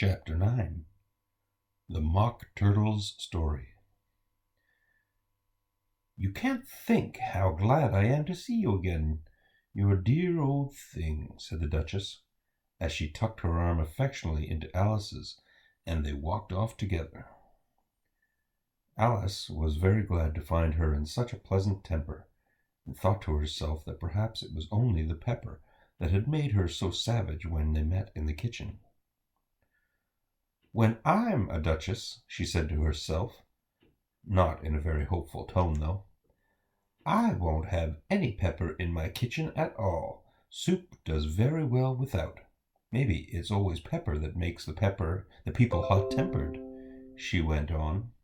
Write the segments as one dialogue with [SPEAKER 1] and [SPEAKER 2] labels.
[SPEAKER 1] Chapter 9 The Mock Turtle's Story. "You can't think how glad I am to see you again, you dear old thing," said the Duchess, as she tucked her arm affectionately into Alice's, and they walked off together. Alice was very glad to find her in such a pleasant temper, and thought to herself that perhaps it was only the pepper that had made her so savage when they met in the kitchen. "When I'm a duchess," she said to herself, not in a very hopeful tone, though, "I won't have any pepper in my kitchen at all. Soup does very well without. Maybe it's always pepper that makes the people hot-tempered," she went on,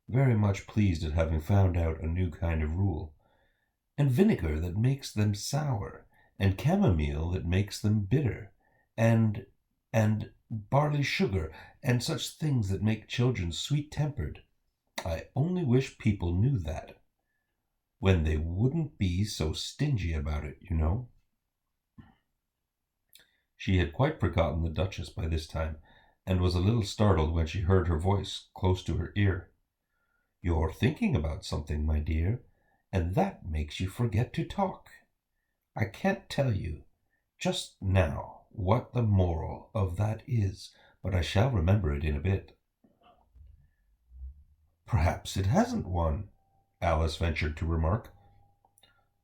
[SPEAKER 1] very much pleased at having found out a new kind of rule, "and vinegar that makes them sour, and chamomile that makes them bitter, and barley sugar, and such things that make children sweet-tempered. I only wish people knew that, when they wouldn't be so stingy about it, you know." She had quite forgotten the Duchess by this time, and was a little startled when she heard her voice close to her ear. "You're thinking about something, my dear, and that makes you forget to talk. I can't tell you just now what the moral of that is, but I shall remember it in a bit." "Perhaps it hasn't one," Alice ventured to remark.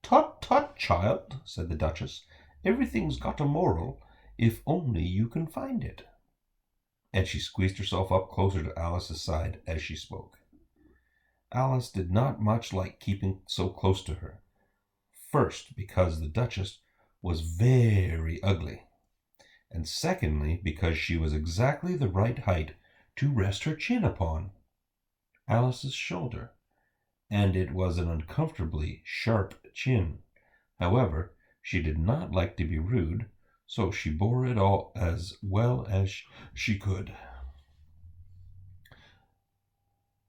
[SPEAKER 1] "Tut, tut, child," said the Duchess. "Everything's got a moral, if only you can find it." And she squeezed herself up closer to Alice's side as she spoke. Alice did not much like keeping so close to her. First, because the Duchess was very ugly, and secondly, because she was exactly the right height to rest her chin upon Alice's shoulder, and it was an uncomfortably sharp chin. However, she did not like to be rude, so she bore it all as well as she could.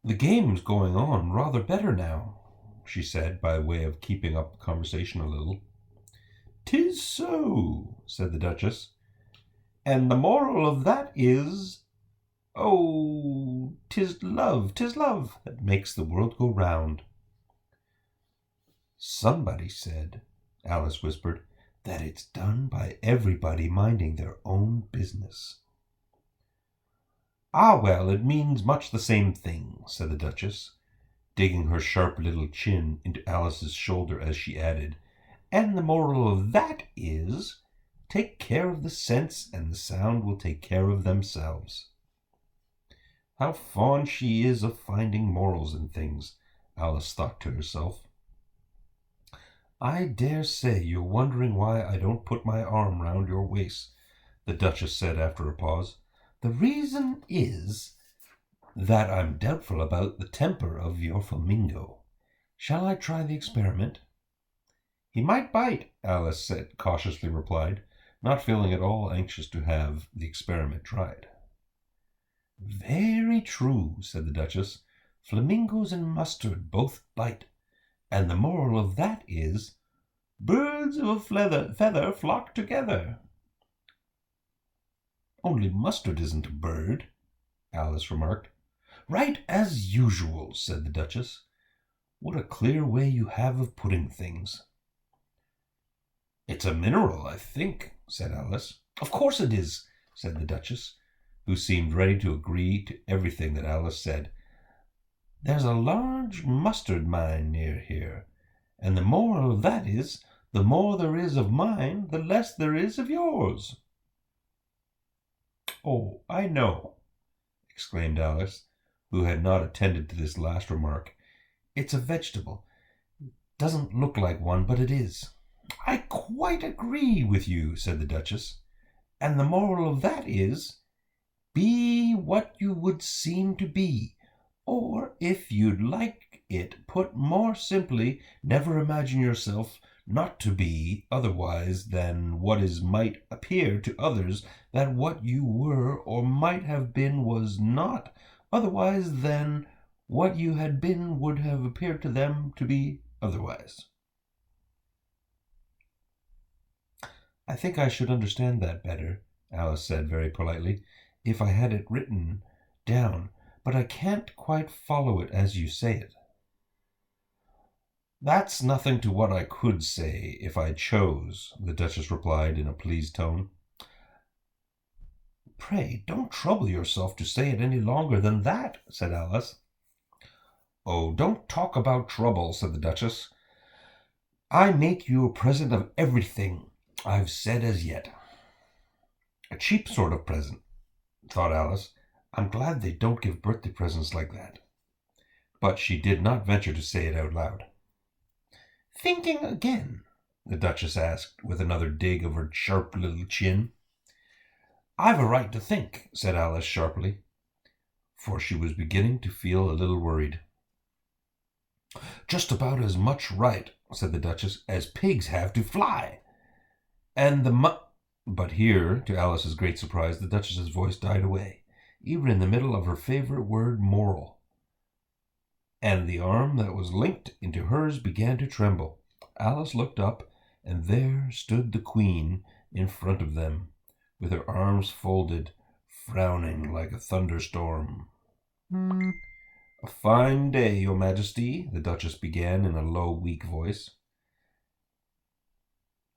[SPEAKER 1] "The game's going on rather better now," she said, by way of keeping up the conversation a little. "'Tis so," said the Duchess, "and the moral of that is, oh, 'tis love that makes the world go round." "Somebody said," Alice whispered, "that it's done by everybody minding their own business." "Ah, well, it means much the same thing," said the Duchess, digging her sharp little chin into Alice's shoulder as she added, "and the moral of that is, take care of the sense, and the sound will take care of themselves." "How fond she is of finding morals in things," Alice thought to herself. "I dare say you're wondering why I don't put my arm round your waist," the Duchess said after a pause. "The reason is that I'm doubtful about the temper of your flamingo. Shall I try the experiment?" "He might bite," Alice said, cautiously replied, not feeling at all anxious to have the experiment tried. "Very true," said the Duchess. "Flamingos and mustard both bite, and the moral of that is, birds of a feather flock together." "Only mustard isn't a bird," Alice remarked. "Right as usual," said the Duchess. "What a clear way you have of putting things." "It's a mineral, I think," said Alice. "Of course it is," said the Duchess, who seemed ready to agree to everything that Alice said. "There's a large mustard mine near here, and the moral of that is, the more there is of mine, the less there is of yours." "Oh, I know," exclaimed Alice, who had not attended to this last remark. "It's a vegetable. Doesn't look like one, but it is." "I quite agree with you," said the Duchess. "And the moral of that is, be what you would seem to be, or, if you'd like it put more simply, never imagine yourself not to be otherwise than what is might appear to others that what you were or might have been was not otherwise than what you had been would have appeared to them to be otherwise." "I think I should understand that better," Alice said very politely, "if I had it written down, but I can't quite follow it as you say it." "That's nothing to what I could say if I chose," the Duchess replied in a pleased tone. "Pray don't trouble yourself to say it any longer than that," said Alice. "Oh, don't talk about trouble," said the Duchess. "I make you a present of everything I've said as yet." "A cheap sort of present," thought Alice. "I'm glad they don't give birthday presents like that." But she did not venture to say it out loud. "Thinking again?" the Duchess asked, with another dig of her sharp little chin. "I've a right to think," said Alice sharply, for she was beginning to feel a little worried. "Just about as much right," said the Duchess, "as pigs have to fly. And But here, to Alice's great surprise, the Duchess's voice died away, even in the middle of her favorite word, moral. And the arm that was linked into hers began to tremble. Alice looked up, and there stood the Queen in front of them, with her arms folded, frowning like a thunderstorm. "A fine day, Your Majesty," the Duchess began in a low, weak voice.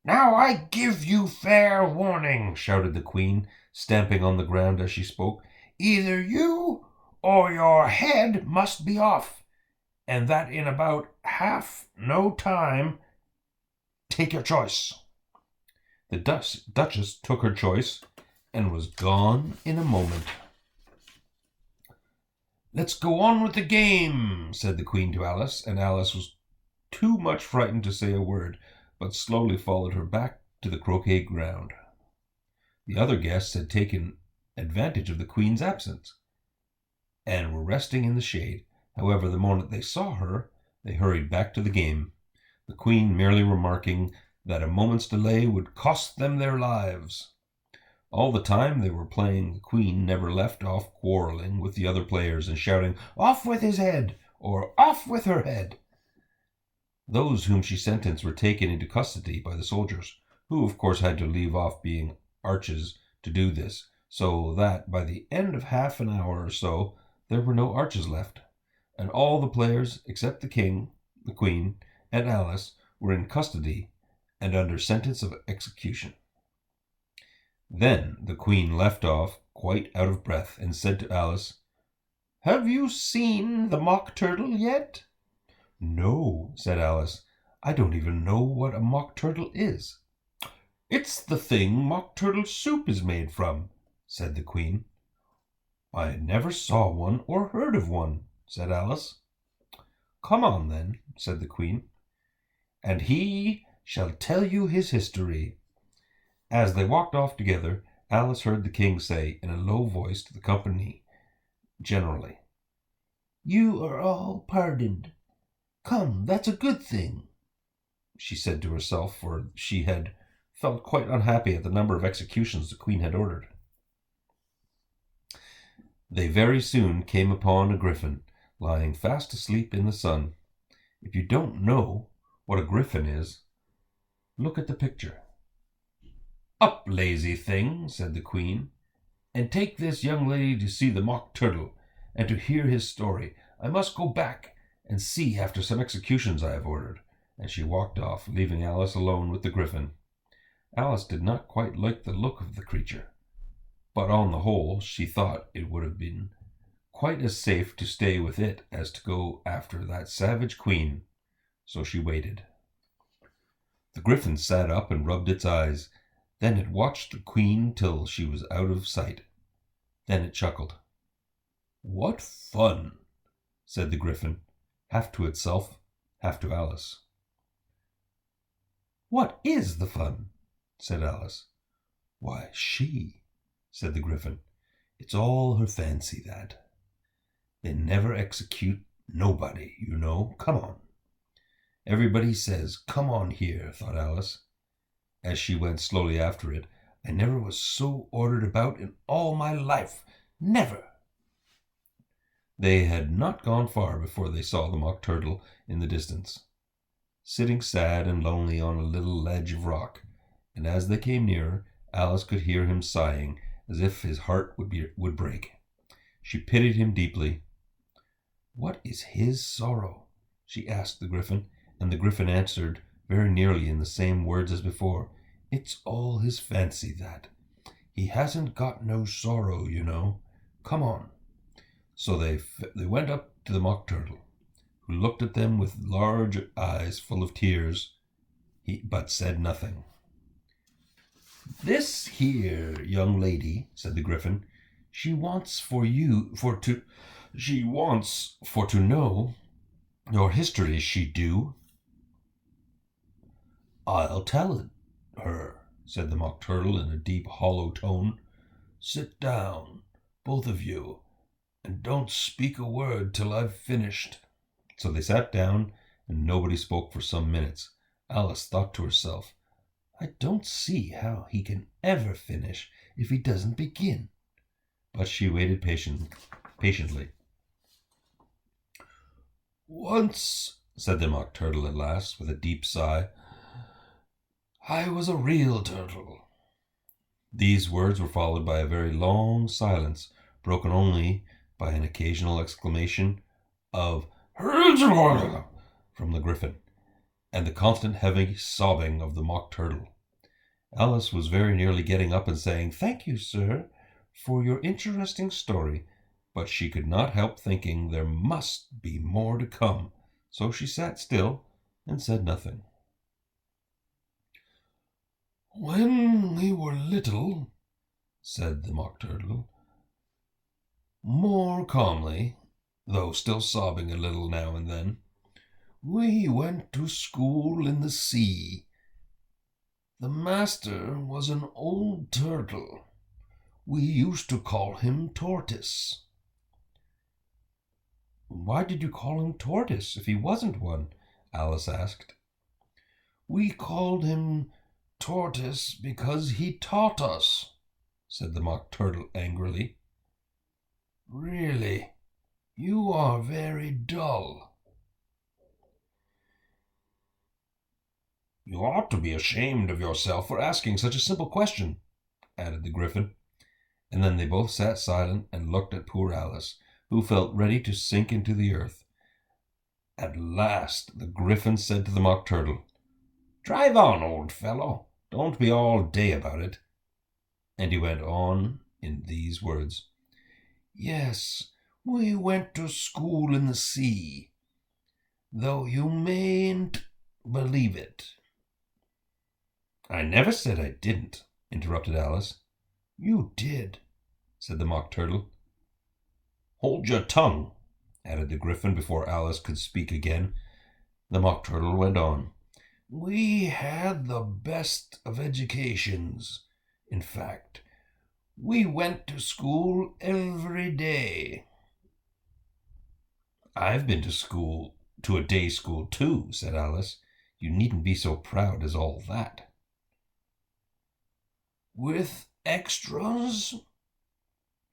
[SPEAKER 1] "Now I give you fair warning," shouted the Queen, stamping on the ground as she spoke. "Either you or your head must be off, and that in about half no time. Take your choice." The Duchess took her choice and was gone in a moment. "Let's go on with the game," said the Queen to Alice, and Alice was too much frightened to say a word, but slowly followed her back to the croquet ground. The other guests had taken advantage of the Queen's absence, and were resting in the shade. However, the moment they saw her, they hurried back to the game, the Queen merely remarking that a moment's delay would cost them their lives. All the time they were playing, the Queen never left off quarreling with the other players and shouting, "Off with his head!" or "Off with her head!" Those whom she sentenced were taken into custody by the soldiers, who of course had to leave off being arches to do this, so that by the end of half an hour or so there were no arches left, and all the players except the King, the Queen, and Alice were in custody and under sentence of execution. Then the Queen left off, quite out of breath, and said to Alice, "Have you seen the Mock Turtle yet?" "No," said Alice. "I don't even know what a Mock Turtle is." "It's the thing Mock Turtle soup is made from," said the Queen. "I never saw one or heard of one," said Alice. "Come on, then," said the Queen, "and he shall tell you his history." As they walked off together, Alice heard the King say in a low voice to the company generally, "You are all pardoned. Come, that's a good thing," she said to herself, for she had felt quite unhappy at the number of executions the Queen had ordered. They very soon came upon a griffin lying fast asleep in the sun. If you don't know what a griffin is, look at the picture. "Up, lazy thing," said the Queen, "and take this young lady to see the Mock Turtle, and to hear his story. I must go back and see after some executions I have ordered." And she walked off, leaving Alice alone with the griffin. Alice did not quite like the look of the creature, but on the whole she thought it would have been quite as safe to stay with it as to go after that savage Queen, so she waited. The griffin sat up and rubbed its eyes. Then it watched the Queen till she was out of sight. Then it chuckled. "What fun!" said the griffin, half to itself, half to Alice. "What is the fun?" said Alice. "Why, she," said the griffin. "It's all her fancy, that. They never execute nobody, you know. Come on." Everybody says, "Come on here," thought Alice, as she went slowly after it. "I never was so ordered about in all my life. Never." They had not gone far before they saw the Mock Turtle in the distance, sitting sad and lonely on a little ledge of rock, and as they came nearer, Alice could hear him sighing, as if his heart would break. She pitied him deeply. "What is his sorrow?" she asked the Gryphon, and the Gryphon answered, very nearly in the same words as before, "It's all his fancy, that. He hasn't got no sorrow, you know. Come on." So they went up to the Mock Turtle, who looked at them with large eyes full of tears, but said nothing. "This here young lady," said the Gryphon, she wants for to know your history, she do." "I'll tell it her," said the Mock Turtle in a deep, hollow tone. "Sit down, both of you, and don't speak a word till I've finished." So they sat down, and nobody spoke for some minutes. Alice thought to herself, "I don't see how he can ever finish if he doesn't begin." But she waited patiently. "Once," said the Mock Turtle at last, with a deep sigh, "I was a real turtle." These words were followed by a very long silence, broken only by an occasional exclamation of from the Gryphon, and the constant heavy sobbing of the Mock Turtle. Alice was very nearly getting up and saying, "Thank you, sir, for your interesting story," but she could not help thinking there must be more to come, so she sat still and said nothing. "When we were little," said the Mock Turtle, more calmly, though still sobbing a little now and then, "we went to school in the sea. The master was an old turtle. We used to call him Tortoise." "Why did you call him Tortoise if he wasn't one?" Alice asked. "We called him Tortoise because he taught us," said the Mock Turtle angrily. "Really, you are very dull." "You ought to be ashamed of yourself for asking such a simple question," added the Gryphon. And then they both sat silent and looked at poor Alice, who felt ready to sink into the earth. At last the Gryphon said to the Mock Turtle, "Drive on, old fellow. Don't be all day about it." And he went on in these words, "Yes, we went to school in the sea, though you mayn't believe it." "I never said I didn't," interrupted Alice. "You did," said the Mock Turtle. "Hold your tongue," added the Gryphon before Alice could speak again. The Mock Turtle went on. "We had the best of educations. In fact, we went to school every day." "I've been to a day school too," said Alice. "You needn't be so proud as all that." "With extras?"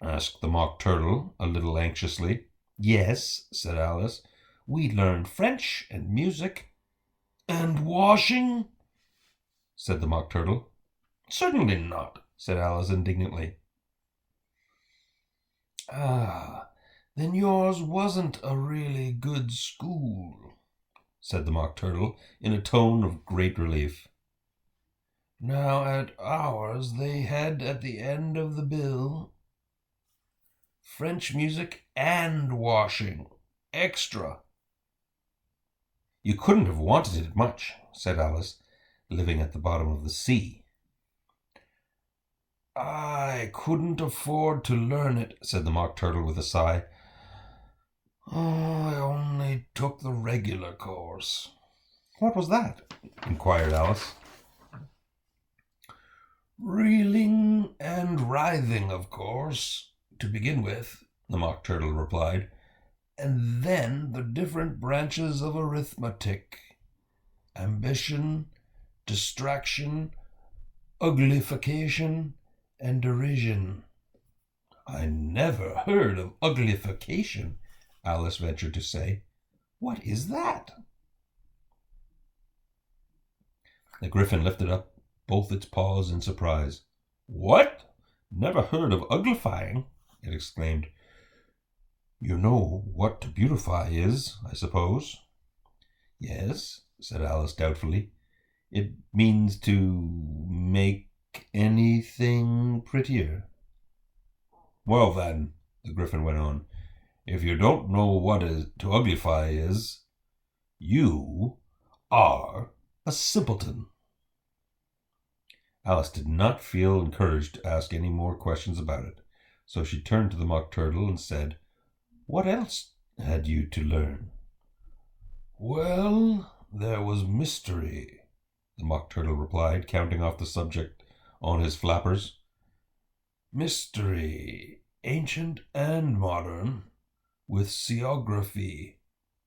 [SPEAKER 1] asked the Mock Turtle a little anxiously. "Yes," said Alice. "We learned French and music." "And washing?" said the Mock Turtle. "Certainly not," said Alice indignantly. "Ah, then yours wasn't a really good school," said the Mock Turtle in a tone of great relief. "Now at ours they had at the end of the bill French music and washing, extra." "You couldn't have wanted it much," said Alice, living at the bottom of the sea. "I couldn't afford to learn it," said the Mock Turtle with a sigh. "I only took the regular course." "What was that?" inquired Alice. "Reeling and writhing, of course, to begin with," the Mock Turtle replied, "and then the different branches of arithmetic: ambition, distraction, uglification, and derision." "I never heard of uglification," Alice ventured to say. "What is that?" The Gryphon lifted up both its paws in surprise. "What? Never heard of uglifying?" it exclaimed. "You know what to beautify is, I suppose?" "Yes," said Alice doubtfully. "It means to make anything prettier." "Well, then," the Gryphon went on, "if you don't know what to uglify is, you are a simpleton." Alice did not feel encouraged to ask any more questions about it, so she turned to the Mock Turtle and said, "What else had you to learn?" "Well, there was mystery," the Mock Turtle replied, counting off the subject on his flappers. "Mystery, ancient and modern, with seography,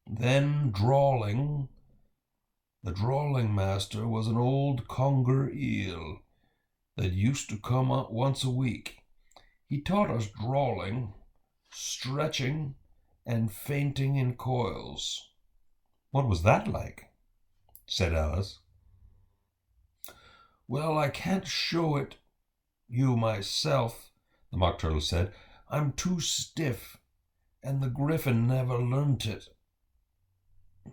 [SPEAKER 1] then drawling. The drawling master was an old conger eel that used to come up once a week. He taught us drawling, stretching, and fainting in coils." "What was that like?" said Alice. "Well, I can't show it you myself," the Mock Turtle said. "I'm too stiff, and the Gryphon never learnt it."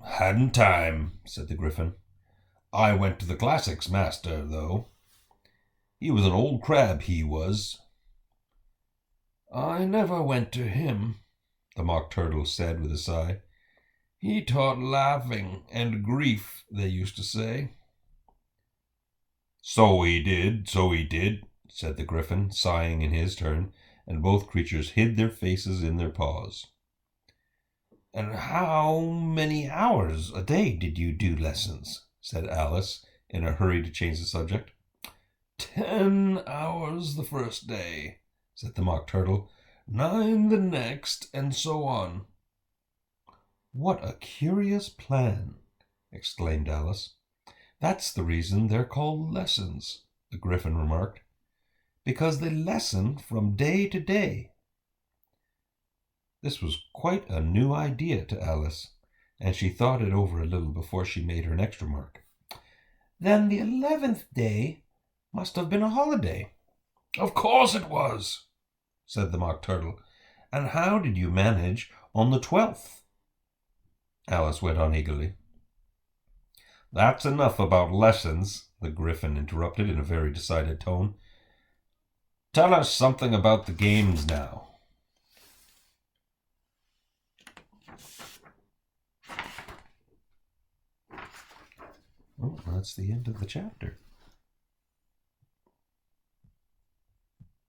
[SPEAKER 1] "Hadn't time," said the Gryphon. "I went to the classics master, though. He was an old crab, he was." "I never went to him," the Mock Turtle said with a sigh. "He taught laughing and grief, they used to say." So he did," said the Gryphon, sighing in his turn, and both creatures hid their faces in their paws. "And how many hours a day did you do lessons?" said Alice, in a hurry to change the subject. 10 hours the first day," said the Mock Turtle, 9 the next, and so on." "What a curious plan!" exclaimed Alice. "That's the reason they're called lessons," the Gryphon remarked, "because they lessen from day to day." This was quite a new idea to Alice, and she thought it over a little before she made her next remark. "Then the 11th day must have been a holiday." "Of course it was," said the Mock Turtle. "And how did you manage on the 12th?" Alice went on eagerly. "That's enough about lessons," the Gryphon interrupted in a very decided tone. "Tell us something about the games now." Well, that's the end of the chapter.